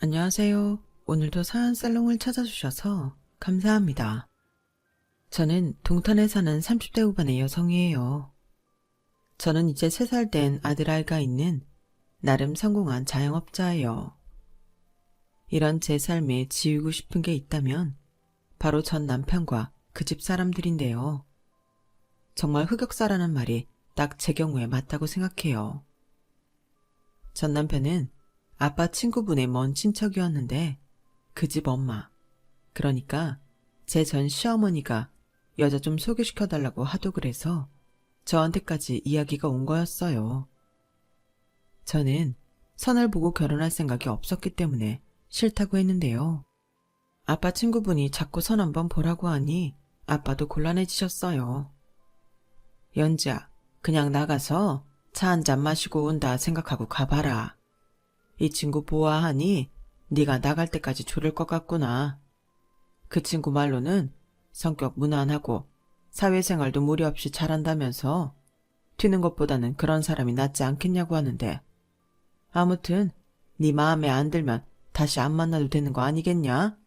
안녕하세요. 오늘도 사연살롱을 찾아주셔서 감사합니다. 저는 동탄에 사는 30대 후반의 여성이에요. 저는 이제 3살 된 아들아이가 있는 나름 성공한 자영업자예요. 이런 제 삶에 지우고 싶은 게 있다면 바로 전 남편과 그 집 사람들인데요. 정말 흑역사라는 말이 딱 제 경우에 맞다고 생각해요. 전 남편은 아빠 친구분의 먼 친척이었는데 그 집 엄마, 그러니까 제 전 시어머니가 여자 좀 소개시켜달라고 하도 그래서 저한테까지 이야기가 온 거였어요. 저는 선을 보고 결혼할 생각이 없었기 때문에 싫다고 했는데요. 아빠 친구분이 자꾸 선 한번 보라고 하니 아빠도 곤란해지셨어요. 연지야, 그냥 나가서 차 한 잔 마시고 온다 생각하고 가봐라. 이 친구 보아하니 네가 나갈 때까지 조를 것 같구나. 그 친구 말로는 성격 무난하고 사회생활도 무리 없이 잘한다면서 튀는 것보다는 그런 사람이 낫지 않겠냐고 하는데 아무튼 네 마음에 안 들면 다시 안 만나도 되는 거 아니겠냐?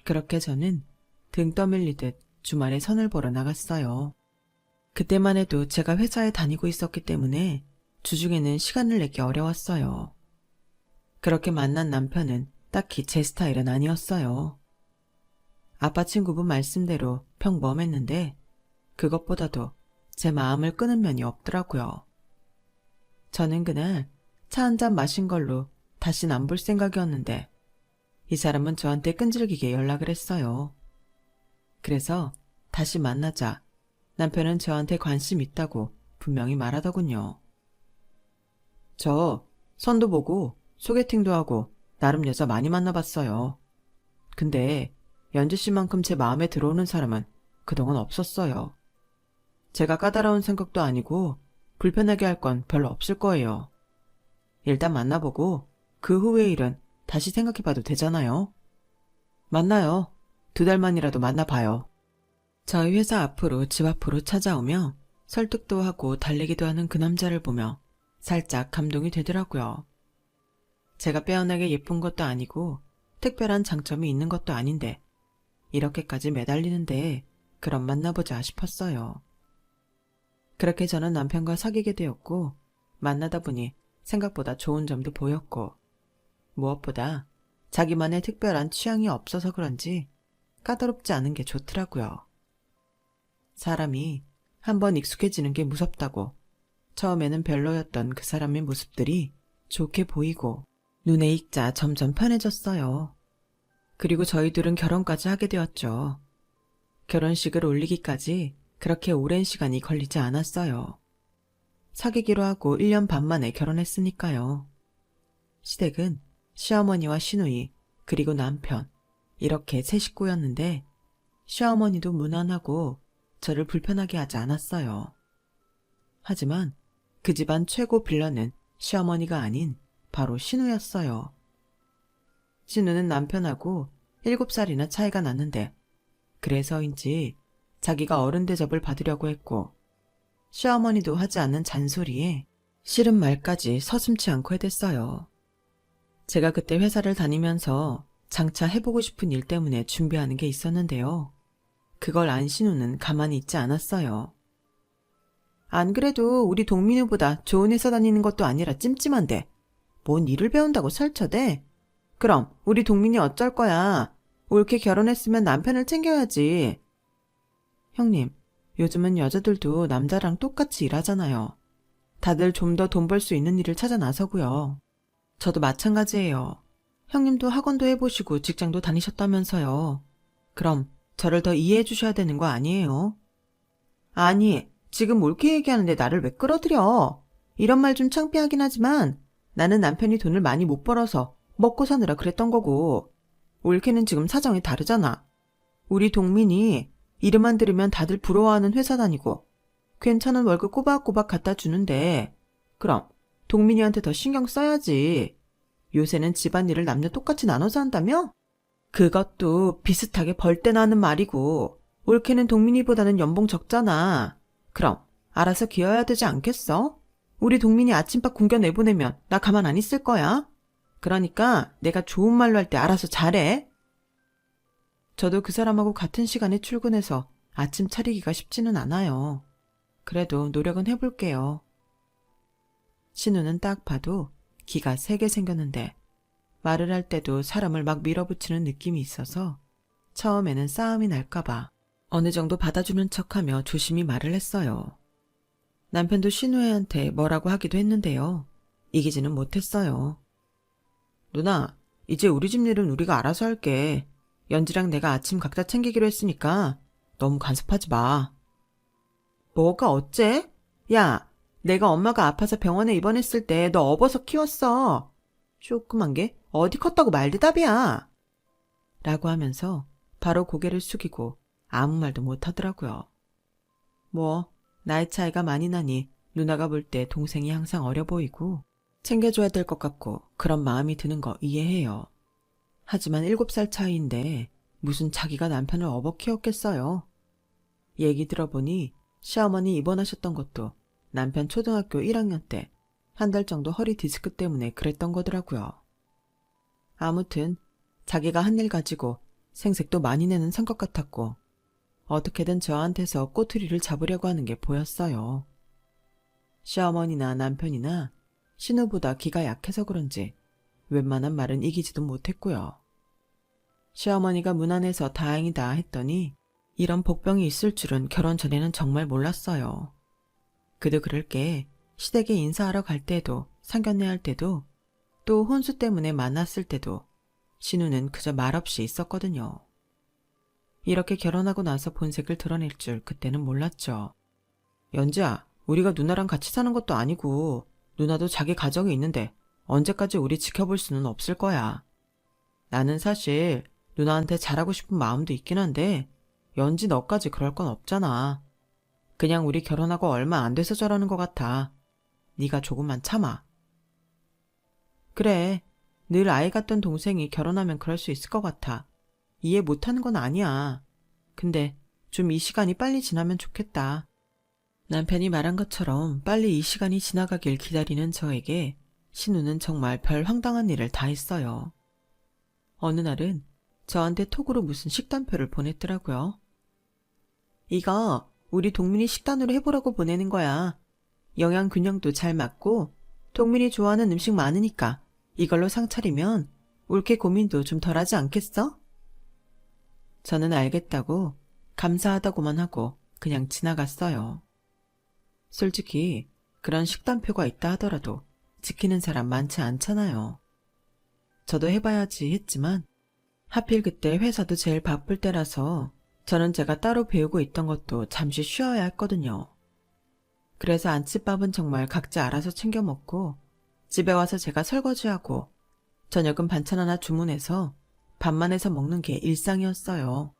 그렇게 저는 등 떠밀리듯 주말에 선을 보러 나갔어요. 그때만 해도 제가 회사에 다니고 있었기 때문에 주중에는 시간을 내기 어려웠어요. 그렇게 만난 남편은 딱히 제 스타일은 아니었어요. 아빠 친구분 말씀대로 평범했는데 그것보다도 제 마음을 끄는 면이 없더라고요. 저는 그날 차 한 잔 마신 걸로 다신 안 볼 생각이었는데 이 사람은 저한테 끈질기게 연락을 했어요. 그래서 다시 만나자 남편은 저한테 관심 있다고 분명히 말하더군요. 저 선도 보고 소개팅도 하고 나름 여자 많이 만나봤어요. 근데 연주 씨만큼 제 마음에 들어오는 사람은 그동안 없었어요. 제가 까다로운 성격도 아니고 불편하게 할 건 별로 없을 거예요. 일단 만나보고 그 후의 일은 다시 생각해봐도 되잖아요. 만나요. 2달만이라도 만나봐요. 저희 회사 앞으로 집 앞으로 찾아오며 설득도 하고 달래기도 하는 그 남자를 보며 살짝 감동이 되더라고요. 제가 빼어나게 예쁜 것도 아니고 특별한 장점이 있는 것도 아닌데 이렇게까지 매달리는데 그럼 만나보자 싶었어요. 그렇게 저는 남편과 사귀게 되었고 만나다 보니 생각보다 좋은 점도 보였고 무엇보다 자기만의 특별한 취향이 없어서 그런지 까다롭지 않은 게 좋더라고요. 사람이 한번 익숙해지는 게 무섭다고 처음에는 별로였던 그 사람의 모습들이 좋게 보이고 눈에 익자 점점 편해졌어요. 그리고 저희들은 결혼까지 하게 되었죠. 결혼식을 올리기까지 그렇게 오랜 시간이 걸리지 않았어요. 사귀기로 하고 1년 반 만에 결혼했으니까요. 시댁은 시어머니와 시누이 그리고 남편 이렇게 세 식구였는데 시어머니도 무난하고 저를 불편하게 하지 않았어요. 하지만 그 집안 최고 빌런은 시어머니가 아닌 바로 신우였어요. 신우는 남편하고 7살이나 차이가 났는데 그래서인지 자기가 어른 대접을 받으려고 했고 시어머니도 하지 않는 잔소리에 싫은 말까지 서슴지 않고 해댔어요. 제가 그때 회사를 다니면서 장차 해보고 싶은 일 때문에 준비하는 게 있었는데요. 그걸 안 신우는 가만히 있지 않았어요. 안 그래도 우리 동민우보다 좋은 회사 다니는 것도 아니라 찜찜한데 뭔 일을 배운다고 설쳐대? 그럼 우리 동민이 어쩔 거야? 옳게 결혼했으면 남편을 챙겨야지. 형님, 요즘은 여자들도 남자랑 똑같이 일하잖아요. 다들 좀 더 돈 벌 수 있는 일을 찾아 나서고요. 저도 마찬가지예요. 형님도 학원도 해보시고 직장도 다니셨다면서요. 그럼 저를 더 이해해 주셔야 되는 거 아니에요? 아니, 지금 옳게 얘기하는데 나를 왜 끌어들여? 이런 말 좀 창피하긴 하지만 나는 남편이 돈을 많이 못 벌어서 먹고 사느라 그랬던 거고 옳게는 지금 사정이 다르잖아. 우리 동민이 이름만 들으면 다들 부러워하는 회사 다니고 괜찮은 월급 꼬박꼬박 갖다 주는데 그럼 동민이한테 더 신경 써야지. 요새는 집안일을 남녀 똑같이 나눠서 한다며? 그것도 비슷하게 벌 때 나는 말이고 옳게는 동민이보다는 연봉 적잖아. 그럼 알아서 기어야 되지 않겠어? 우리 동민이 아침밥 굶겨 내보내면 나 가만 안 있을 거야. 그러니까 내가 좋은 말로 할 때 알아서 잘해. 저도 그 사람하고 같은 시간에 출근해서 아침 차리기가 쉽지는 않아요. 그래도 노력은 해볼게요. 신우는 딱 봐도 기가 세게 생겼는데 말을 할 때도 사람을 막 밀어붙이는 느낌이 있어서 처음에는 싸움이 날까봐 어느 정도 받아주는 척하며 조심히 말을 했어요. 남편도 신우애한테 뭐라고 하기도 했는데요. 이기지는 못했어요. 누나, 이제 우리 집 일은 우리가 알아서 할게. 연지랑 내가 아침 각자 챙기기로 했으니까 너무 간섭하지 마. 뭐가 어째? 야, 내가 엄마가 아파서 병원에 입원했을 때 너 업어서 키웠어. 조그만 게 어디 컸다고 말대답이야. 라고 하면서 바로 고개를 숙이고 아무 말도 못하더라고요. 뭐 나이 차이가 많이 나니 누나가 볼 때 동생이 항상 어려 보이고 챙겨줘야 될 것 같고 그런 마음이 드는 거 이해해요. 하지만 7살 차이인데 무슨 자기가 남편을 업어 키웠겠어요. 얘기 들어보니 시어머니 입원하셨던 것도 남편 초등학교 1학년 때 한 달 정도 허리 디스크 때문에 그랬던 거더라고요. 아무튼 자기가 한 일 가지고 생색도 많이 내는 성격 같았고 어떻게든 저한테서 꼬투리를 잡으려고 하는 게 보였어요. 시어머니나 남편이나 신우보다 기가 약해서 그런지 웬만한 말은 이기지도 못했고요. 시어머니가 무난해서 다행이다 했더니 이런 복병이 있을 줄은 결혼 전에는 정말 몰랐어요. 그도 그럴 게 시댁에 인사하러 갈 때도 상견례 할 때도 또 혼수 때문에 만났을 때도 신우는 그저 말없이 있었거든요. 이렇게 결혼하고 나서 본색을 드러낼 줄 그때는 몰랐죠. 연지야, 우리가 누나랑 같이 사는 것도 아니고 누나도 자기 가정이 있는데 언제까지 우리 지켜볼 수는 없을 거야. 나는 사실 누나한테 잘하고 싶은 마음도 있긴 한데 연지 너까지 그럴 건 없잖아. 그냥 우리 결혼하고 얼마 안 돼서 저러는 것 같아. 네가 조금만 참아. 그래, 늘 아이 같던 동생이 결혼하면 그럴 수 있을 것 같아. 이해 못하는 건 아니야. 근데 좀 이 시간이 빨리 지나면 좋겠다. 남편이 말한 것처럼 빨리 이 시간이 지나가길 기다리는 저에게 신우는 정말 별 황당한 일을 다 했어요. 어느 날은 저한테 톡으로 무슨 식단표를 보냈더라고요. 이거 우리 동민이 식단으로 해보라고 보내는 거야. 영양 균형도 잘 맞고 동민이 좋아하는 음식 많으니까 이걸로 상 차리면 올케 고민도 좀 덜하지 않겠어? 저는 알겠다고 감사하다고만 하고 그냥 지나갔어요. 솔직히 그런 식단표가 있다 하더라도 지키는 사람 많지 않잖아요. 저도 해봐야지 했지만 하필 그때 회사도 제일 바쁠 때라서 저는 제가 따로 배우고 있던 것도 잠시 쉬어야 했거든요. 그래서 아침밥은 정말 각자 알아서 챙겨 먹고 집에 와서 제가 설거지하고 저녁은 반찬 하나 주문해서 밥만 해서 먹는 게 일상이었어요.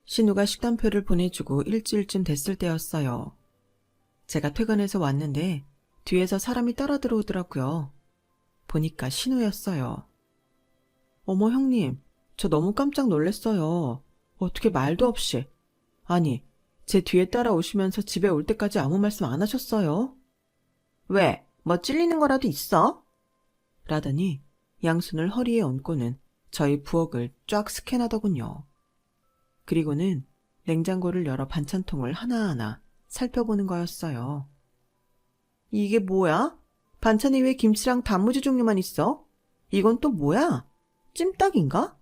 신우가 식단표를 보내주고 일주일쯤 됐을 때였어요. 제가 퇴근해서 왔는데 뒤에서 사람이 따라 들어오더라고요. 보니까 신우였어요. 어머 형님, 저 너무 깜짝 놀랐어요. 어떻게 말도 없이. 아니, 제 뒤에 따라오시면서 집에 올 때까지 아무 말씀 안 하셨어요? 왜? 뭐 찔리는 거라도 있어? 라더니 양손을 허리에 얹고는 저희 부엌을 쫙 스캔하더군요. 그리고는 냉장고를 열어 반찬통을 하나하나 살펴보는 거였어요. 이게 뭐야? 반찬에 왜 김치랑 단무지 종류만 있어? 이건 또 뭐야? 찜닭인가?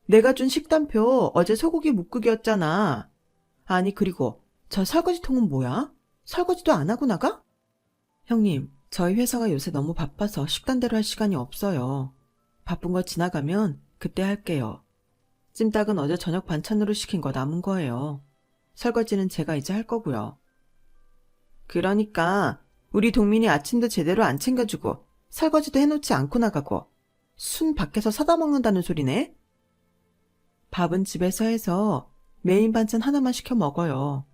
내가 준 식단표 어제 소고기 묵국이었잖아. 아니 그리고 저 설거지통은 뭐야? 설거지도 안 하고 나가? 형님, 저희 회사가 요새 너무 바빠서 식단대로 할 시간이 없어요. 바쁜 거 지나가면 그때 할게요. 찜닭은 어제 저녁 반찬으로 시킨 거 남은 거예요. 설거지는 제가 이제 할 거고요. 그러니까 우리 동민이 아침도 제대로 안 챙겨주고 설거지도 해놓지 않고 나가고 순 밖에서 사다 먹는다는 소리네? 밥은 집에서 해서 메인 반찬 하나만 시켜 먹어요.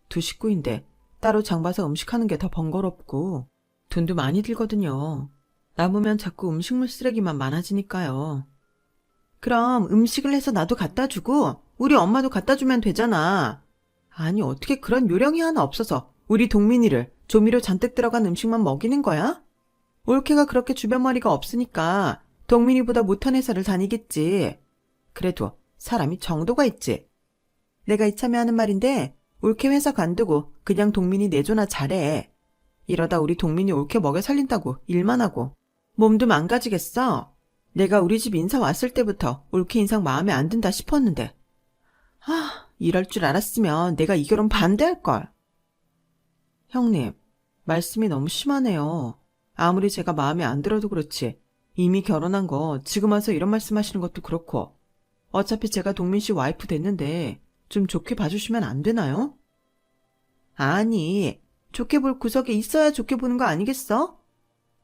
2식구인데 따로 장 봐서 음식하는 게 더 번거롭고 돈도 많이 들거든요. 남으면 자꾸 음식물 쓰레기만 많아지니까요. 그럼 음식을 해서 나도 갖다 주고 우리 엄마도 갖다 주면 되잖아. 아니 어떻게 그런 요령이 하나 없어서 우리 동민이를 조미료 잔뜩 들어간 음식만 먹이는 거야? 올케가 그렇게 주변머리가 없으니까 동민이보다 못한 회사를 다니겠지. 그래도 사람이 정도가 있지. 내가 이참에 하는 말인데 올케 회사 관두고 그냥 동민이 내조나 잘해. 이러다 우리 동민이 올케 먹여 살린다고 일만 하고 몸도 망가지겠어. 내가 우리 집 인사 왔을 때부터 올케 인상 마음에 안 든다 싶었는데. 이럴 줄 알았으면 내가 이 결혼 반대할걸. 형님, 말씀이 너무 심하네요. 아무리 제가 마음에 안 들어도 그렇지. 이미 결혼한 거 지금 와서 이런 말씀 하시는 것도 그렇고. 어차피 제가 동민 씨 와이프 됐는데 좀 좋게 봐주시면 안 되나요? 아니, 좋게 볼 구석에 있어야 좋게 보는 거 아니겠어?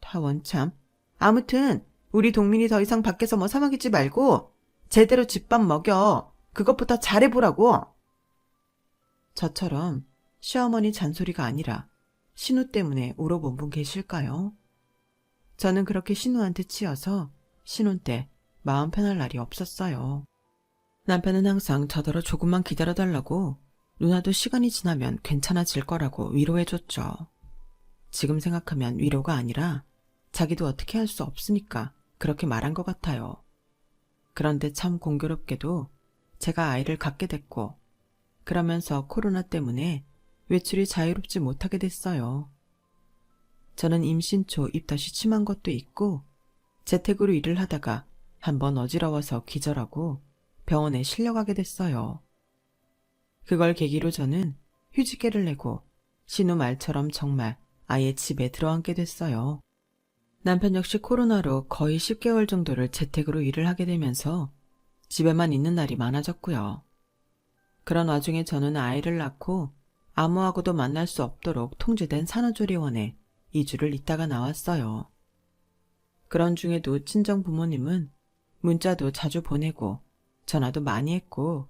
다 원참. 아무튼 우리 동민이 더 이상 밖에서 뭐 사먹이지 말고 제대로 집밥 먹여. 그것부터 잘해보라고. 저처럼 시어머니 잔소리가 아니라 신우 때문에 울어본 분 계실까요? 저는 그렇게 신우한테 치여서 신혼 때 마음 편할 날이 없었어요. 남편은 항상 저더러 조금만 기다려달라고 누나도 시간이 지나면 괜찮아질 거라고 위로해줬죠. 지금 생각하면 위로가 아니라 자기도 어떻게 할 수 없으니까 그렇게 말한 것 같아요. 그런데 참 공교롭게도 제가 아이를 갖게 됐고 그러면서 코로나 때문에 외출이 자유롭지 못하게 됐어요. 저는 임신 초 입덧이 심한 것도 있고 재택으로 일을 하다가 한번 어지러워서 기절하고 병원에 실려가게 됐어요. 그걸 계기로 저는 휴직계를 내고 신우 말처럼 정말 아예 집에 들어앉게 됐어요. 남편 역시 코로나로 거의 10개월 정도를 재택으로 일을 하게 되면서 집에만 있는 날이 많아졌고요. 그런 와중에 저는 아이를 낳고 아무하고도 만날 수 없도록 통제된 산후조리원에 2주를 있다가 나왔어요. 그런 중에도 친정 부모님은 문자도 자주 보내고 전화도 많이 했고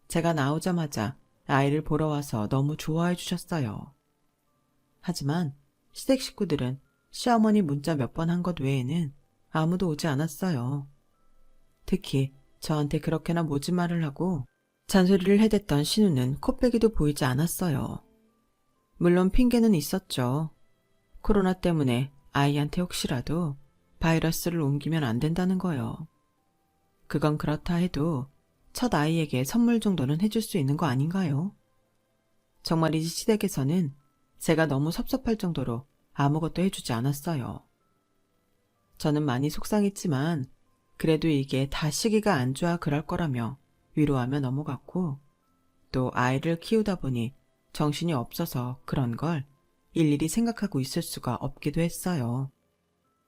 제가 나오자마자 아이를 보러 와서 너무 좋아해 주셨어요. 하지만 시댁 식구들은 시어머니 문자 몇 번 한 것 외에는 아무도 오지 않았어요. 특히 저한테 그렇게나 모진 말을 하고 잔소리를 해댔던 신우는 코빼기도 보이지 않았어요. 물론 핑계는 있었죠. 코로나 때문에 아이한테 혹시라도 바이러스를 옮기면 안 된다는 거요. 그건 그렇다 해도 첫 아이에게 선물 정도는 해줄 수 있는 거 아닌가요? 정말 이 시댁에서는 제가 너무 섭섭할 정도로 아무것도 해주지 않았어요. 저는 많이 속상했지만 그래도 이게 다 시기가 안 좋아 그럴 거라며 위로하며 넘어갔고 또 아이를 키우다 보니 정신이 없어서 그런 걸 일일이 생각하고 있을 수가 없기도 했어요.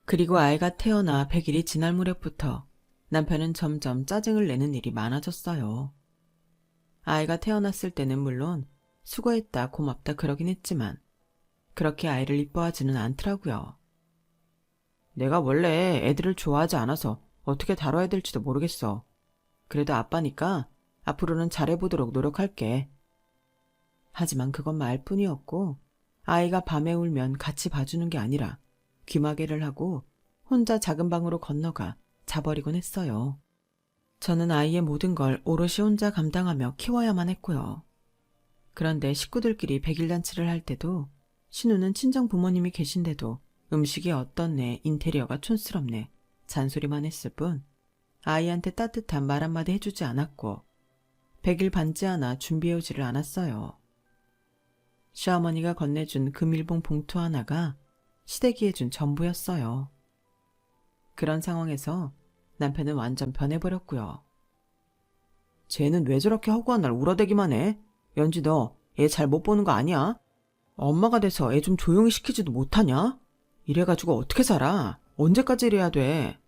그리고 아이가 태어나 100일이 지날 무렵부터 남편은 점점 짜증을 내는 일이 많아졌어요. 아이가 태어났을 때는 물론 수고했다 고맙다 그러긴 했지만 그렇게 아이를 이뻐하지는 않더라고요. 내가 원래 애들을 좋아하지 않아서 어떻게 다뤄야 될지도 모르겠어. 그래도 아빠니까 앞으로는 잘해보도록 노력할게. 하지만 그건 말뿐이었고 아이가 밤에 울면 같이 봐주는 게 아니라 귀마개를 하고 혼자 작은 방으로 건너가 자버리곤 했어요. 저는 아이의 모든 걸 오롯이 혼자 감당하며 키워야만 했고요. 그런데 식구들끼리 백일잔치를 할 때도 신우는 친정 부모님이 계신데도 음식이 어떻네, 인테리어가 촌스럽네, 잔소리만 했을 뿐 아이한테 따뜻한 말 한마디 해주지 않았고 100일 반지 하나 준비해오지를 않았어요. 시어머니가 건네준 금일봉 봉투 하나가 시댁이 해준 전부였어요. 그런 상황에서 남편은 완전 변해버렸고요. 쟤는 왜 저렇게 허구한 날 울어대기만 해? 연지 너 애 잘 못 보는 거 아니야? 엄마가 돼서 애 좀 조용히 시키지도 못하냐? 이래가지고 어떻게 살아? 언제까지 이래야 돼?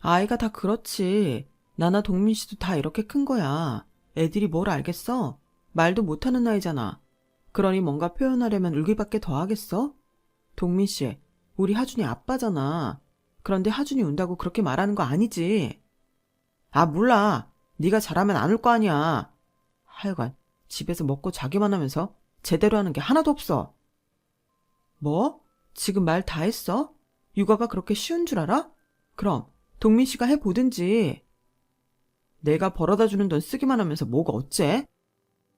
아이가 다 그렇지. 나나 동민 씨도 다 이렇게 큰 거야. 애들이 뭘 알겠어? 말도 못하는 나이잖아. 그러니 뭔가 표현하려면 울기밖에 더 하겠어? 동민 씨, 우리 하준이 아빠잖아. 그런데 하준이 운다고 그렇게 말하는 거 아니지. 아, 몰라. 네가 잘하면 안 울 거 아니야. 하여간 집에서 먹고 자기만 하면서 제대로 하는 게 하나도 없어. 뭐? 지금 말 다 했어? 육아가 그렇게 쉬운 줄 알아? 그럼 동민 씨가 해보든지. 내가 벌어다 주는 돈 쓰기만 하면서 뭐가 어째?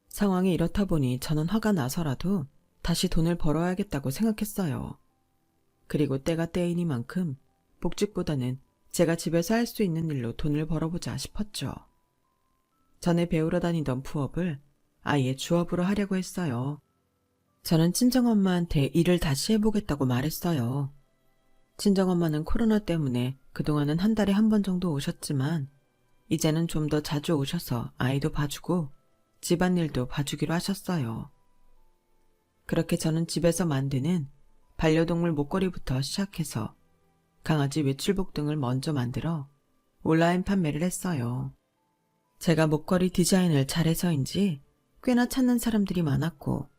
상황이 이렇다 보니 저는 화가 나서라도 다시 돈을 벌어야겠다고 생각했어요. 그리고 때가 때이니만큼 복직보다는 제가 집에서 할 수 있는 일로 돈을 벌어보자 싶었죠. 전에 배우러 다니던 부업을 아예 주업으로 하려고 했어요. 저는 친정엄마한테 일을 다시 해보겠다고 말했어요. 친정엄마는 코로나 때문에 그동안은 한 달에 한 번 정도 오셨지만 이제는 좀 더 자주 오셔서 아이도 봐주고 집안일도 봐주기로 하셨어요. 그렇게 저는 집에서 만드는 반려동물 목걸이부터 시작해서 강아지 외출복 등을 먼저 만들어 온라인 판매를 했어요. 제가 목걸이 디자인을 잘해서인지 꽤나 찾는 사람들이 많았고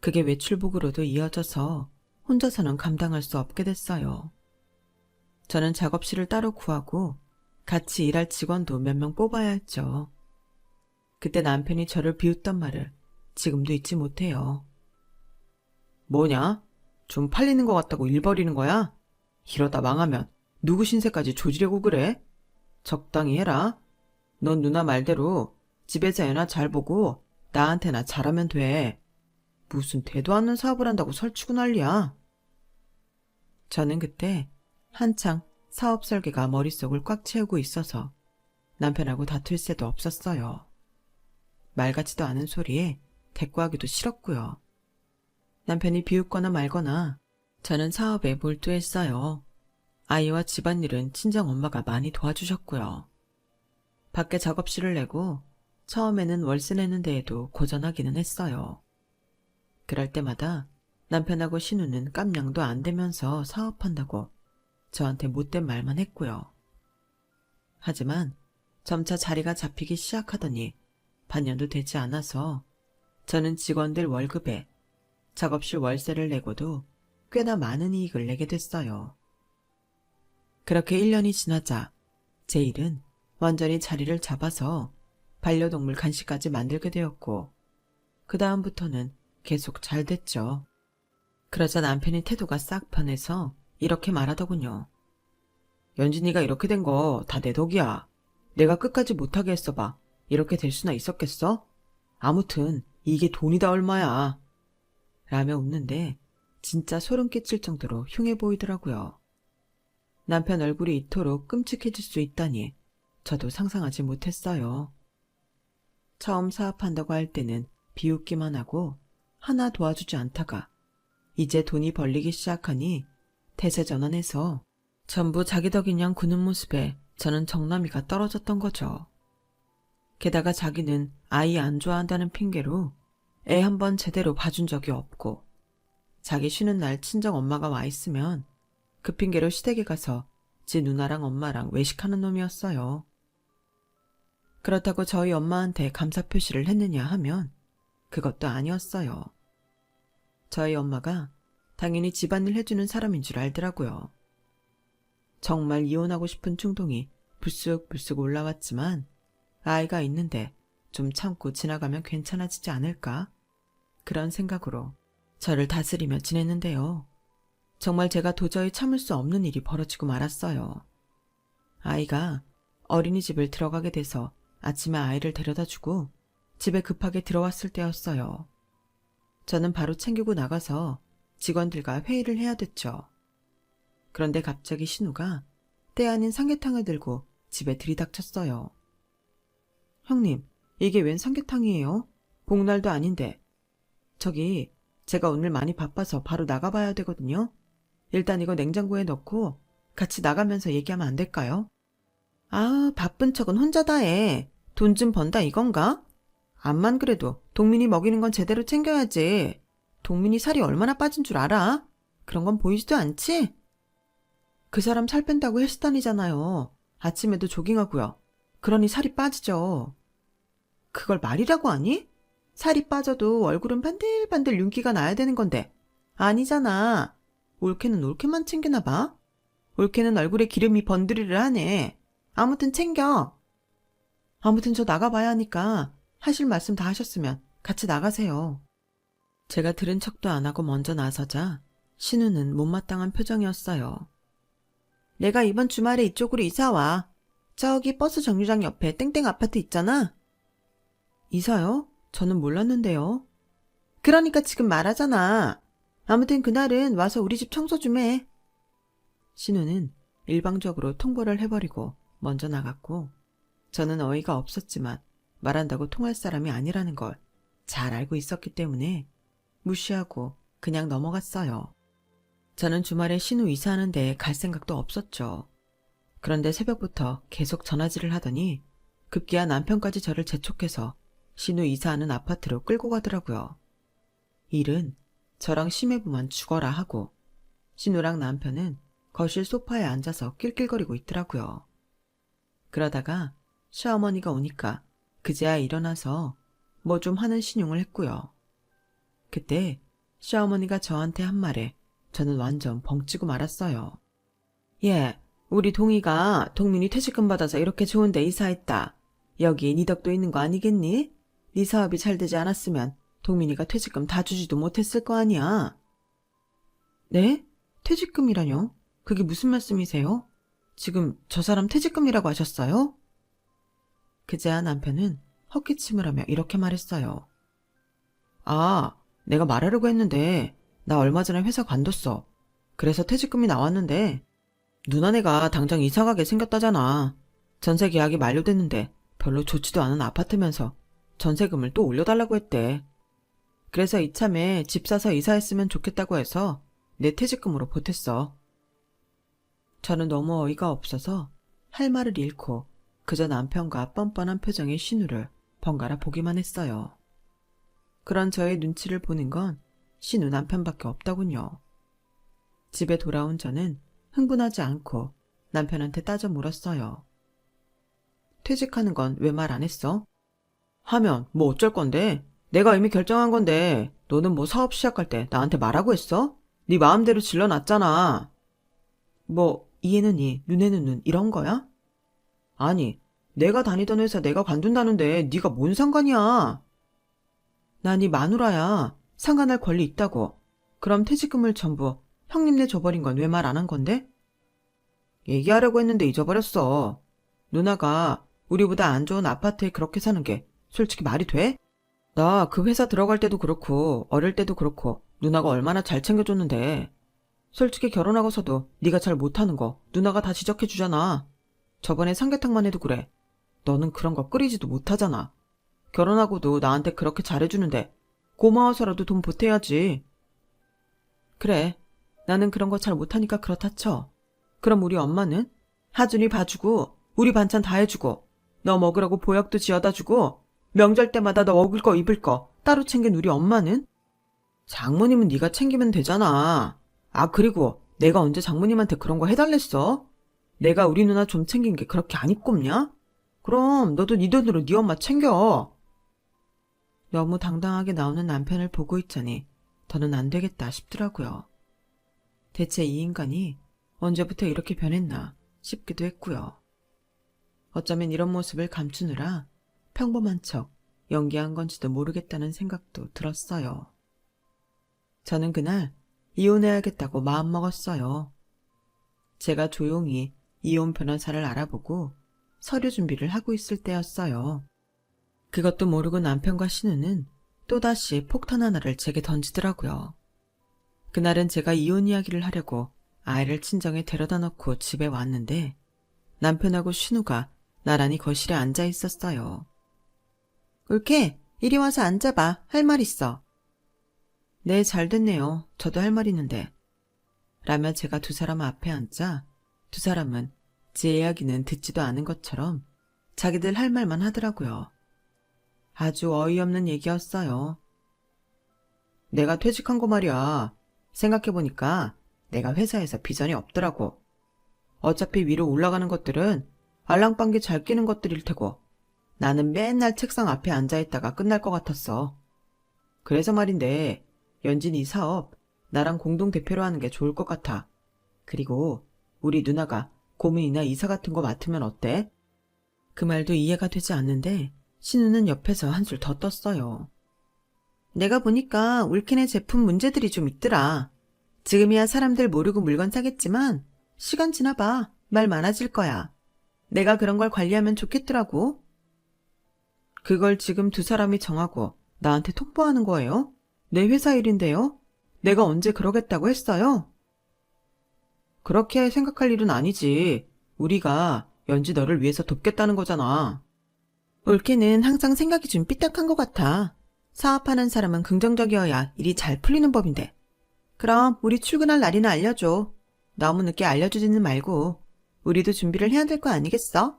그게 외출복으로도 이어져서 혼자서는 감당할 수 없게 됐어요. 저는 작업실을 따로 구하고 같이 일할 직원도 몇 명 뽑아야 했죠. 그때 남편이 저를 비웃던 말을 지금도 잊지 못해요. 뭐냐? 좀 팔리는 것 같다고 일 버리는 거야? 이러다 망하면 누구 신세까지 조지려고 그래? 적당히 해라. 넌 누나 말대로 집에서 애나 잘 보고 나한테나 잘하면 돼. 무슨 되도 않는 사업을 한다고 설치고 난리야. 저는 그때 한창 사업 설계가 머릿속을 꽉 채우고 있어서 남편하고 다툴 새도 없었어요. 말 같지도 않은 소리에 대꾸하기도 싫었고요. 남편이 비웃거나 말거나 저는 사업에 몰두했어요. 아이와 집안일은 친정엄마가 많이 도와주셨고요. 밖에 작업실을 내고 처음에는 월세 내는 데에도 고전하기는 했어요. 그럴 때마다 남편하고 신우는 깜냥도 안 되면서 사업한다고 저한테 못된 말만 했고요. 하지만 점차 자리가 잡히기 시작하더니 반년도 되지 않아서 저는 직원들 월급에 작업실 월세를 내고도 꽤나 많은 이익을 내게 됐어요. 그렇게 1년이 지나자 제 일은 완전히 자리를 잡아서 반려동물 간식까지 만들게 되었고 그 다음부터는 계속 잘 됐죠. 그러자 남편의 태도가 싹 변해서 이렇게 말하더군요. 연진이가 이렇게 된 거 다 내 덕이야. 내가 끝까지 못하게 했어봐. 이렇게 될 수나 있었겠어? 아무튼 이게 돈이다 얼마야. 라며 웃는데 진짜 소름 끼칠 정도로 흉해 보이더라고요. 남편 얼굴이 이토록 끔찍해질 수 있다니 저도 상상하지 못했어요. 처음 사업한다고 할 때는 비웃기만 하고 하나 도와주지 않다가 이제 돈이 벌리기 시작하니 태세전환해서 전부 자기 덕인 양 구는 모습에 저는 정남이가 떨어졌던 거죠. 게다가 자기는 아이 안 좋아한다는 핑계로 애 한 번 제대로 봐준 적이 없고 자기 쉬는 날 친정엄마가 와 있으면 그 핑계로 시댁에 가서 지 누나랑 엄마랑 외식하는 놈이었어요. 그렇다고 저희 엄마한테 감사 표시를 했느냐 하면 그것도 아니었어요. 저희 엄마가 당연히 집안일 해주는 사람인 줄 알더라고요. 정말 이혼하고 싶은 충동이 불쑥불쑥 올라왔지만 아이가 있는데 좀 참고 지나가면 괜찮아지지 않을까? 그런 생각으로 저를 다스리며 지냈는데요. 정말 제가 도저히 참을 수 없는 일이 벌어지고 말았어요. 아이가 어린이집을 들어가게 돼서 아침에 아이를 데려다주고 집에 급하게 들어왔을 때였어요. 저는 바로 챙기고 나가서 직원들과 회의를 해야 됐죠. 그런데 갑자기 신우가 때 아닌 삼계탕을 들고 집에 들이닥쳤어요. 형님, 이게 웬 삼계탕이에요? 복날도 아닌데. 저기, 제가 오늘 많이 바빠서 바로 나가봐야 되거든요. 일단 이거 냉장고에 넣고 같이 나가면서 얘기하면 안 될까요? 아, 바쁜 척은 혼자 다 해. 돈 좀 번다 이건가? 암만 그래도 동민이 먹이는 건 제대로 챙겨야지. 동민이 살이 얼마나 빠진 줄 알아? 그런 건 보이지도 않지? 그 사람 살 뺀다고 헬스 다니잖아요. 아침에도 조깅하고요. 그러니 살이 빠지죠. 그걸 말이라고 하니? 살이 빠져도 얼굴은 반들반들 윤기가 나야 되는 건데. 아니잖아. 올케는 올케만 챙기나 봐. 올케는 얼굴에 기름이 번드르르 하네. 아무튼 챙겨. 아무튼 저 나가봐야 하니까 하실 말씀 다 하셨으면 같이 나가세요. 제가 들은 척도 안 하고 먼저 나서자 신우는 못마땅한 표정이었어요. 내가 이번 주말에 이쪽으로 이사와. 저기 버스 정류장 옆에 땡땡 아파트 있잖아. 이사요? 저는 몰랐는데요. 그러니까 지금 말하잖아. 아무튼 그날은 와서 우리 집 청소 좀 해. 신우는 일방적으로 통보를 해버리고 먼저 나갔고, 저는 어이가 없었지만 말한다고 통할 사람이 아니라는 걸 잘 알고 있었기 때문에 무시하고 그냥 넘어갔어요. 저는 주말에 신우 이사하는데 갈 생각도 없었죠. 그런데 새벽부터 계속 전화질을 하더니 급기야 남편까지 저를 재촉해서 신우 이사하는 아파트로 끌고 가더라고요. 일은 저랑 심해부만 죽어라 하고 신우랑 남편은 거실 소파에 앉아서 낄낄거리고 있더라고요. 그러다가 시어머니가 오니까 그제야 일어나서 뭐 좀 하는 신용을 했고요. 그때 시어머니가 저한테 한 말에 저는 완전 벙찌고 말았어요. 예, 우리 동희가 동민이 퇴직금 받아서 이렇게 좋은 데 이사했다. 여기에 네 덕도 있는 거 아니겠니? 네 사업이 잘 되지 않았으면 동민이가 퇴직금 다 주지도 못했을 거 아니야. 네? 퇴직금이라뇨? 그게 무슨 말씀이세요? 지금 저 사람 퇴직금이라고 하셨어요? 그제야 남편은 헛기침을 하며 이렇게 말했어요. 아, 내가 말하려고 했는데 나 얼마 전에 회사 관뒀어. 그래서 퇴직금이 나왔는데 누나네가 당장 이사가게 생겼다잖아. 전세 계약이 만료됐는데 별로 좋지도 않은 아파트면서 전세금을 또 올려달라고 했대. 그래서 이참에 집 사서 이사했으면 좋겠다고 해서 내 퇴직금으로 보탰어. 저는 너무 어이가 없어서 할 말을 잃고 그저 남편과 뻔뻔한 표정의 신우를 번갈아 보기만 했어요. 그런 저의 눈치를 보는 건 신우 남편밖에 없더군요. 집에 돌아온 저는 흥분하지 않고 남편한테 따져 물었어요. 퇴직하는 건 왜 말 안 했어? 하면 뭐 어쩔 건데? 내가 이미 결정한 건데 너는 뭐 사업 시작할 때 나한테 말하고 했어? 네 마음대로 질러놨잖아. 뭐 이에는 이, 눈에는 눈 이런 거야? 아니, 내가 다니던 회사 내가 관둔다는데 네가 뭔 상관이야? 나 네 마누라야. 상관할 권리 있다고. 그럼 퇴직금을 전부 형님네 줘버린 건 왜 말 안 한 건데? 얘기하려고 했는데 잊어버렸어. 누나가 우리보다 안 좋은 아파트에 그렇게 사는 게 솔직히 말이 돼? 나 그 회사 들어갈 때도 그렇고 어릴 때도 그렇고 누나가 얼마나 잘 챙겨줬는데. 솔직히 결혼하고서도 네가 잘 못하는 거 누나가 다 지적해주잖아. 저번에 삼계탕만 해도 그래. 너는 그런 거 끓이지도 못하잖아. 결혼하고도 나한테 그렇게 잘해주는데 고마워서라도 돈 보태야지. 그래, 나는 그런 거 잘 못하니까 그렇다 쳐. 그럼 우리 엄마는? 하준이 봐주고 우리 반찬 다 해주고 너 먹으라고 보약도 지어다 주고 명절 때마다 너 먹을 거 입을 거 따로 챙긴 우리 엄마는? 장모님은 네가 챙기면 되잖아. 아, 그리고 내가 언제 장모님한테 그런 거 해달랬어? 내가 우리 누나 좀 챙긴 게 그렇게 안 입곱냐? 그럼 너도 네 돈으로 네 엄마 챙겨. 너무 당당하게 나오는 남편을 보고 있자니 더는 안 되겠다 싶더라고요. 대체 이 인간이 언제부터 이렇게 변했나 싶기도 했고요. 어쩌면 이런 모습을 감추느라 평범한 척 연기한 건지도 모르겠다는 생각도 들었어요. 저는 그날 이혼해야겠다고 마음먹었어요. 제가 조용히 이혼 변호사를 알아보고 서류 준비를 하고 있을 때였어요. 그것도 모르고 남편과 신우는 또다시 폭탄 하나를 제게 던지더라고요. 그날은 제가 이혼 이야기를 하려고 아이를 친정에 데려다 놓고 집에 왔는데 남편하고 신우가 나란히 거실에 앉아 있었어요. 올케, 이리 와서 앉아봐. 할 말 있어. 네, 잘 됐네요. 저도 할 말 있는데. 라며 제가 두 사람 앞에 앉자 두 사람은 제 이야기는 듣지도 않은 것처럼 자기들 할 말만 하더라고요. 아주 어이없는 얘기였어요. 내가 퇴직한 거 말이야. 생각해보니까 내가 회사에서 비전이 없더라고. 어차피 위로 올라가는 것들은 알랑방귀 잘 끼는 것들일 테고 나는 맨날 책상 앞에 앉아있다가 끝날 것 같았어. 그래서 말인데 연진 이 사업 나랑 공동대표로 하는 게 좋을 것 같아. 그리고 우리 누나가 고민이나 이사 같은 거 맡으면 어때? 그 말도 이해가 되지 않는데 신우는 옆에서 한술 더 떴어요. 내가 보니까 올케네 제품 문제들이 좀 있더라. 지금이야 사람들 모르고 물건 사겠지만 시간 지나봐 말 많아질 거야. 내가 그런 걸 관리하면 좋겠더라고. 그걸 지금 두 사람이 정하고 나한테 통보하는 거예요? 내 회사 일인데요? 내가 언제 그러겠다고 했어요? 그렇게 생각할 일은 아니지. 우리가 연지 너를 위해서 돕겠다는 거잖아. 올케는 항상 생각이 좀 삐딱한 것 같아. 사업하는 사람은 긍정적이어야 일이 잘 풀리는 법인데. 그럼 우리 출근할 날이나 알려줘. 너무 늦게 알려주지는 말고 우리도 준비를 해야 될 거 아니겠어?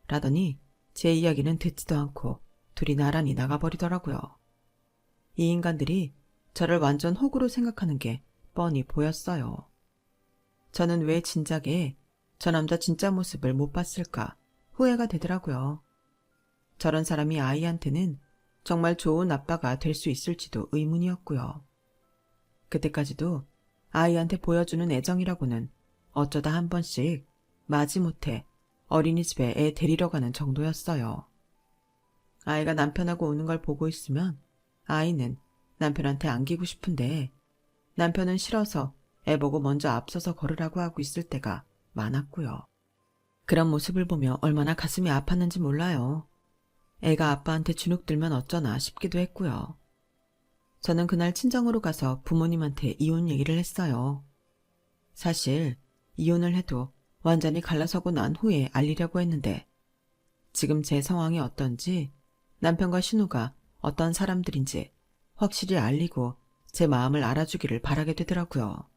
라더니 제 이야기는 듣지도 않고 둘이 나란히 나가버리더라고요. 이 인간들이 저를 완전 호구로 생각하는 게 뻔히 보였어요. 저는 왜 진작에 저 남자 진짜 모습을 못 봤을까 후회가 되더라고요. 저런 사람이 아이한테는 정말 좋은 아빠가 될 수 있을지도 의문이었고요. 그때까지도 아이한테 보여주는 애정이라고는 어쩌다 한 번씩 마지못해 어린이집에 애 데리러 가는 정도였어요. 아이가 남편하고 오는 걸 보고 있으면 아이는 남편한테 안기고 싶은데 남편은 싫어서 애 보고 먼저 앞서서 걸으라고 하고 있을 때가 많았고요. 그런 모습을 보며 얼마나 가슴이 아팠는지 몰라요. 애가 아빠한테 주눅들면 어쩌나 싶기도 했고요. 저는 그날 친정으로 가서 부모님한테 이혼 얘기를 했어요. 사실 이혼을 해도 완전히 갈라서고 난 후에 알리려고 했는데 지금 제 상황이 어떤지 남편과 신우가 어떤 사람들인지 확실히 알리고 제 마음을 알아주기를 바라게 되더라고요.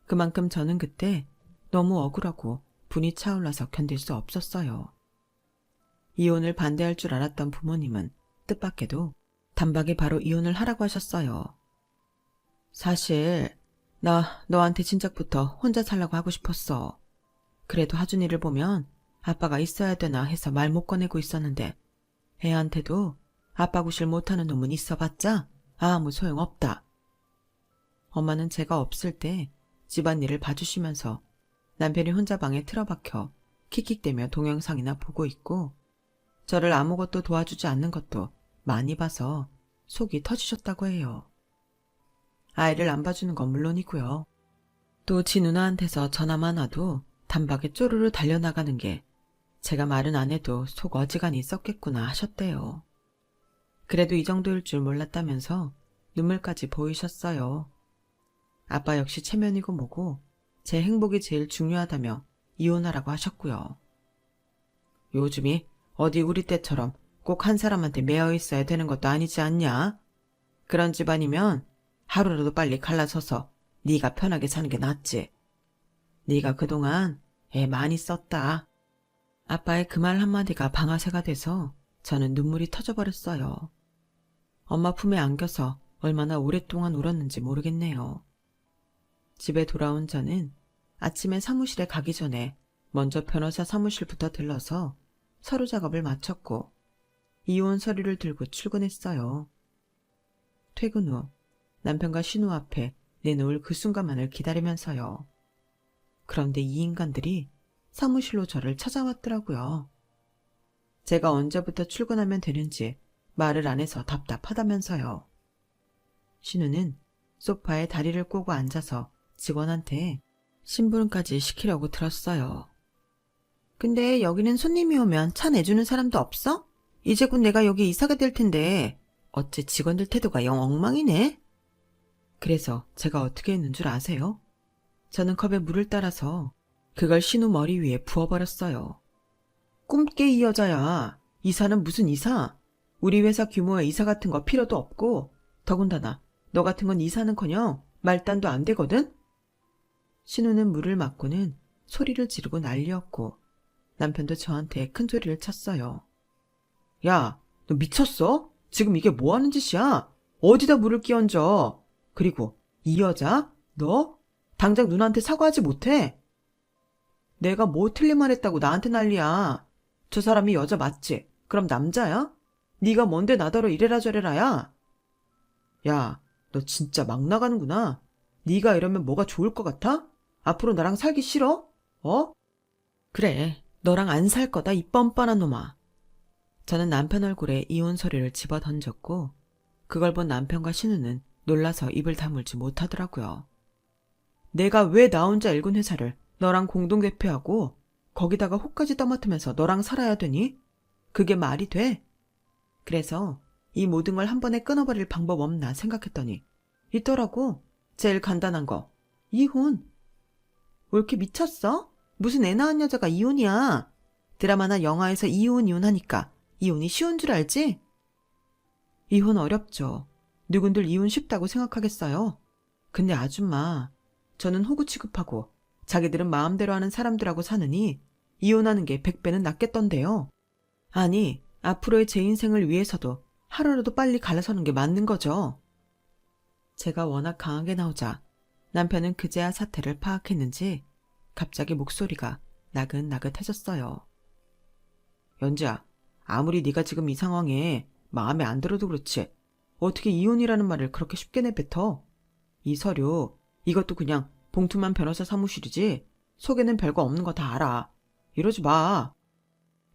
그만큼 저는 그때 너무 억울하고 분이 차올라서 견딜 수 없었어요. 이혼을 반대할 줄 알았던 부모님은 뜻밖에도 단박에 바로 이혼을 하라고 하셨어요. 사실 나 너한테 진작부터 혼자 살라고 하고 싶었어. 그래도 하준이를 보면 아빠가 있어야 되나 해서 말 못 꺼내고 있었는데 애한테도 아빠 구실 못하는 놈은 있어봤자 아무 소용없다. 엄마는 제가 없을 때 집안일을 봐주시면서 남편이 혼자 방에 틀어박혀 킥킥대며 동영상이나 보고 있고 저를 아무것도 도와주지 않는 것도 많이 봐서 속이 터지셨다고 해요. 아이를 안 봐주는 건 물론이고요. 또 지 누나한테서 전화만 와도 단박에 쪼르르 달려나가는 게 제가 말은 안 해도 속 어지간히 썩겠구나 하셨대요. 그래도 이 정도일 줄 몰랐다면서 눈물까지 보이셨어요. 아빠 역시 체면이고 뭐고 제 행복이 제일 중요하다며 이혼하라고 하셨고요. 요즘이 어디 우리 때처럼 꼭 한 사람한테 매여 있어야 되는 것도 아니지 않냐? 그런 집안이면 하루라도 빨리 갈라서서 네가 편하게 사는 게 낫지. 네가 그동안 애 많이 썼다. 아빠의 그 말 한마디가 방아쇠가 돼서 저는 눈물이 터져버렸어요. 엄마 품에 안겨서 얼마나 오랫동안 울었는지 모르겠네요. 집에 돌아온 저는 아침에 사무실에 가기 전에 먼저 변호사 사무실부터 들러서 서류 작업을 마쳤고 이혼 서류를 들고 출근했어요. 퇴근 후 남편과 신우 앞에 내놓을 그 순간만을 기다리면서요. 그런데 이 인간들이 사무실로 저를 찾아왔더라고요. 제가 언제부터 출근하면 되는지 말을 안 해서 답답하다면서요. 신우는 소파에 다리를 꼬고 앉아서 직원한테 심부름까지 시키려고 들었어요. 근데 여기는 손님이 오면 차 내주는 사람도 없어? 이제 곧 내가 여기 이사가 될 텐데 어째 직원들 태도가 영 엉망이네? 그래서 제가 어떻게 했는 줄 아세요? 저는 컵에 물을 따라서 그걸 신우 머리 위에 부어버렸어요. 꿈깨 이 여자야. 이사는 무슨 이사? 우리 회사 규모의 이사 같은 거 필요도 없고 더군다나 너 같은 건 이사는커녕 말단도 안 되거든? 신우는 물을 맞고는 소리를 지르고 난리였고 남편도 저한테 큰 소리를 쳤어요. 야, 너 미쳤어? 지금 이게 뭐 하는 짓이야? 어디다 물을 끼얹어? 그리고 이 여자? 너? 당장 누나한테 사과하지 못해? 내가 뭐 틀린 말 했다고 나한테 난리야. 저 사람이 여자 맞지? 그럼 남자야? 네가 뭔데 나더러 이래라 저래라야? 야, 너 진짜 막 나가는구나. 네가 이러면 뭐가 좋을 것 같아? 앞으로 나랑 살기 싫어? 어? 그래, 너랑 안 살 거다 이 뻔뻔한 놈아. 저는 남편 얼굴에 이혼 서류를 집어 던졌고 그걸 본 남편과 신우는 놀라서 입을 다물지 못하더라고요. 내가 왜 나 혼자 일군 회사를 너랑 공동대표하고 거기다가 혹까지 떠맡으면서 너랑 살아야 되니? 그게 말이 돼? 그래서 이 모든 걸 한 번에 끊어버릴 방법 없나 생각했더니 있더라고. 제일 간단한 거. 이혼. 왜 이렇게 미쳤어? 무슨 애 낳은 여자가 이혼이야? 드라마나 영화에서 이혼 하니까 이혼이 쉬운 줄 알지? 이혼 어렵죠. 누군들 이혼 쉽다고 생각하겠어요. 근데 아줌마, 저는 호구 취급하고 자기들은 마음대로 하는 사람들하고 사느니 이혼하는 게 100배는 낫겠던데요. 아니, 앞으로의 제 인생을 위해서도 하루라도 빨리 갈라서는 게 맞는 거죠. 제가 워낙 강하게 나오자 남편은 그제야 사태를 파악했는지 갑자기 목소리가 나긋나긋해졌어요. 연지야, 아무리 네가 지금 이 상황에 마음에 안 들어도 그렇지 어떻게 이혼이라는 말을 그렇게 쉽게 내뱉어? 이 서류, 이것도 그냥 봉투만 변호사 사무실이지 속에는 별거 없는 거 다 알아. 이러지 마.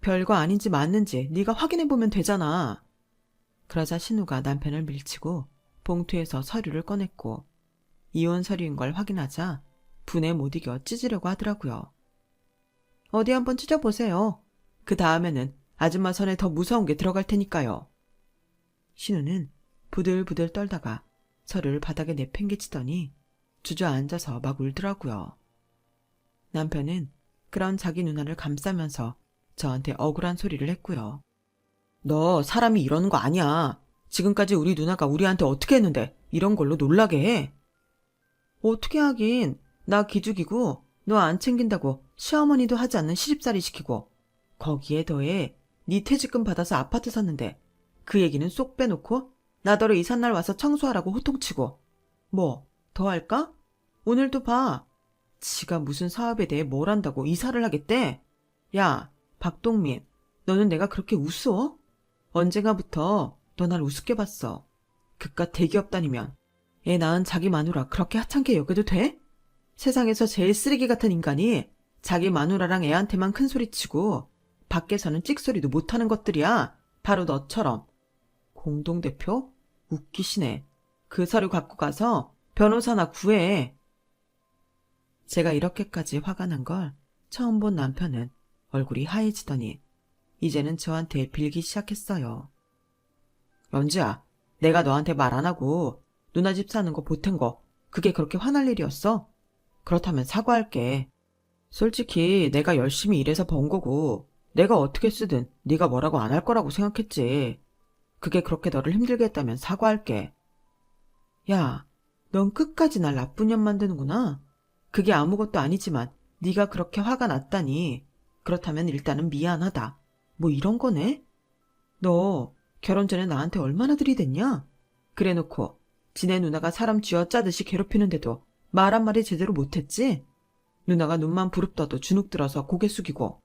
별거 아닌지 맞는지 네가 확인해보면 되잖아. 그러자 신우가 남편을 밀치고 봉투에서 서류를 꺼냈고 이혼 서류인 걸 확인하자 분에 못 이겨 찢으려고 하더라고요. 어디 한번 찢어보세요. 그 다음에는 아줌마 손에 더 무서운 게 들어갈 테니까요. 신우는 부들부들 떨다가 서류를 바닥에 내팽개치더니 주저앉아서 막 울더라고요. 남편은 그런 자기 누나를 감싸면서 저한테 억울한 소리를 했고요. 너 사람이 이러는 거 아니야. 지금까지 우리 누나가 우리한테 어떻게 했는데 이런 걸로 놀라게 해. 어떻게 하긴. 나 기죽이고 너 안 챙긴다고 시어머니도 하지 않는 시집살이 시키고 거기에 더해 네 퇴직금 받아서 아파트 샀는데 그 얘기는 쏙 빼놓고 나더러 이삿날 와서 청소하라고 호통치고 뭐 더 할까? 오늘도 봐. 지가 무슨 사업에 대해 뭘 안다고 이사를 하겠대? 야, 박동민, 너는 내가 그렇게 우스워? 언젠가부터 너 날 우습게 봤어. 그깟 대기업 다니면 애 낳은 자기 마누라 그렇게 하찮게 여겨도 돼? 세상에서 제일 쓰레기 같은 인간이 자기 마누라랑 애한테만 큰 소리치고 밖에서는 찍소리도 못하는 것들이야. 바로 너처럼. 공동대표? 웃기시네. 그 서류 갖고 가서 변호사나 구해. 제가 이렇게까지 화가 난 걸 처음 본 남편은 얼굴이 하얘지더니 이제는 저한테 빌기 시작했어요. 연지야, 내가 너한테 말 안 하고 누나 집 사는 거 보탠 거 그게 그렇게 화날 일이었어? 그렇다면 사과할게. 솔직히 내가 열심히 일해서 번 거고 내가 어떻게 쓰든 네가 뭐라고 안 할 거라고 생각했지. 그게 그렇게 너를 힘들게 했다면 사과할게. 야, 넌 끝까지 날 나쁜 년 만드는구나. 그게 아무것도 아니지만 네가 그렇게 화가 났다니. 그렇다면 일단은 미안하다. 뭐 이런 거네? 너 결혼 전에 나한테 얼마나 들이댔냐? 그래놓고 지네 누나가 사람 쥐어짜듯이 괴롭히는데도 말 한마디 제대로 못했지? 누나가 눈만 부릅떠도 주눅 들어서 고개 숙이고.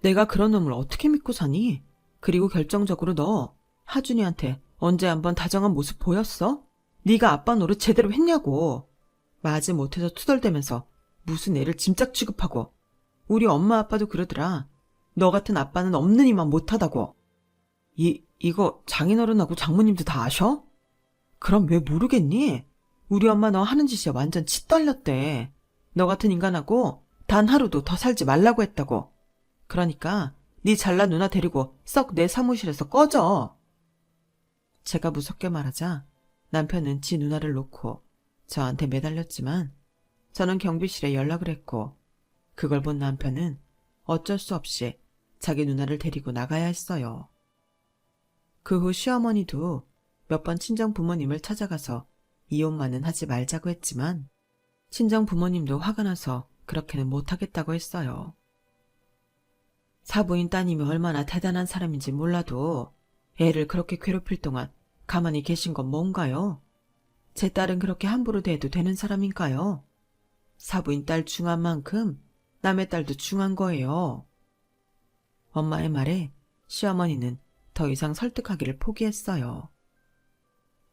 내가 그런 놈을 어떻게 믿고 사니? 그리고 결정적으로 너 하준이한테 언제 한번 다정한 모습 보였어? 네가 아빠 노릇 제대로 했냐고. 마지 못해서 투덜대면서 무슨 애를 짐짝 취급하고. 우리 엄마 아빠도 그러더라. 너 같은 아빠는 없는 이만 못하다고. 이거 장인어른하고 장모님도 다 아셔? 그럼 왜 모르겠니? 우리 엄마 너 하는 짓이 완전 치 떨렸대. 너 같은 인간하고 단 하루도 더 살지 말라고 했다고. 그러니까 네 잘난 누나 데리고 썩 내 사무실에서 꺼져. 제가 무섭게 말하자 남편은 지 누나를 놓고 저한테 매달렸지만 저는 경비실에 연락을 했고 그걸 본 남편은 어쩔 수 없이 자기 누나를 데리고 나가야 했어요. 그 후 시어머니도 몇 번 친정 부모님을 찾아가서 이혼만은 하지 말자고 했지만 친정 부모님도 화가 나서 그렇게는 못하겠다고 했어요. 사부인 따님이 얼마나 대단한 사람인지 몰라도 애를 그렇게 괴롭힐 동안 가만히 계신 건 뭔가요? 제 딸은 그렇게 함부로 대해도 되는 사람인가요? 사부인 딸 중한 만큼 남의 딸도 중한 거예요. 엄마의 말에 시어머니는 더 이상 설득하기를 포기했어요.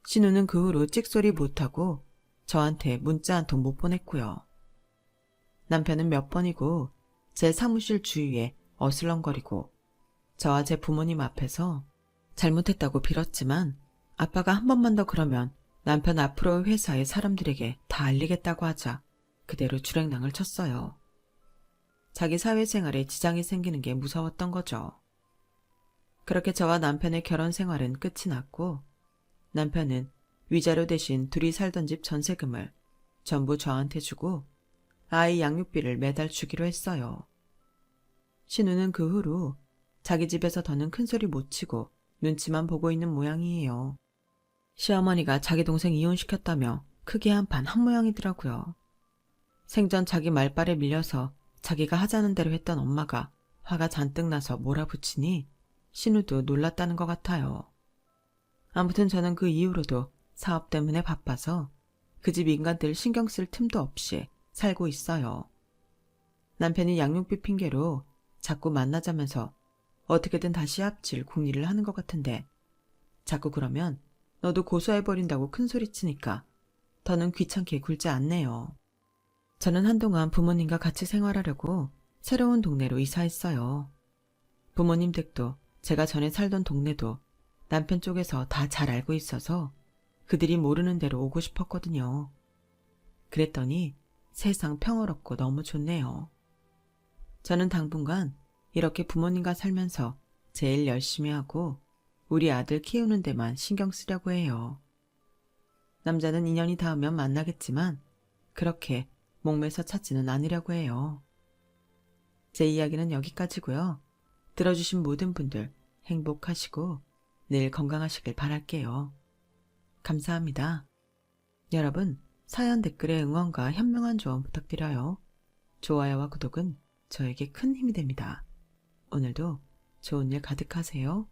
신우는 그 후로 찍소리 못하고 저한테 문자 한 통 못 보냈고요. 남편은 몇 번이고 제 사무실 주위에 어슬렁거리고 저와 제 부모님 앞에서 잘못했다고 빌었지만 아빠가 한 번만 더 그러면 남편 앞으로 회사의 사람들에게 다 알리겠다고 하자 그대로 주랭랑을 쳤어요. 자기 사회생활에 지장이 생기는 게 무서웠던 거죠. 그렇게 저와 남편의 결혼 생활은 끝이 났고 남편은 위자료 대신 둘이 살던 집 전세금을 전부 저한테 주고 아이 양육비를 매달 주기로 했어요. 신우는 그 후로 자기 집에서 더는 큰소리 못 치고 눈치만 보고 있는 모양이에요. 시어머니가 자기 동생 이혼시켰다며 크게 한판 한 모양이더라고요. 생전 자기 말발에 밀려서 자기가 하자는 대로 했던 엄마가 화가 잔뜩 나서 몰아붙이니 신우도 놀랐다는 것 같아요. 아무튼 저는 그 이후로도 사업 때문에 바빠서 그 집 인간들 신경 쓸 틈도 없이 살고 있어요. 남편이 양육비 핑계로 자꾸 만나자면서 어떻게든 다시 합칠 궁리를 하는 것 같은데 자꾸 그러면 너도 고소해버린다고 큰소리치니까 더는 귀찮게 굴지 않네요. 저는 한동안 부모님과 같이 생활하려고 새로운 동네로 이사했어요. 부모님 댁도 제가 전에 살던 동네도 남편 쪽에서 다 잘 알고 있어서 그들이 모르는 대로 오고 싶었거든요. 그랬더니 세상 평화롭고 너무 좋네요. 저는 당분간 이렇게 부모님과 살면서 제일 열심히 하고 우리 아들 키우는 데만 신경 쓰려고 해요. 남자는 인연이 닿으면 만나겠지만 그렇게 목매서 찾지는 않으려고 해요. 제 이야기는 여기까지고요. 들어주신 모든 분들 행복하시고 늘 건강하시길 바랄게요. 감사합니다. 여러분, 사연 댓글에 응원과 현명한 조언 부탁드려요. 좋아요와 구독은 저에게 큰 힘이 됩니다. 오늘도 좋은 일 가득하세요.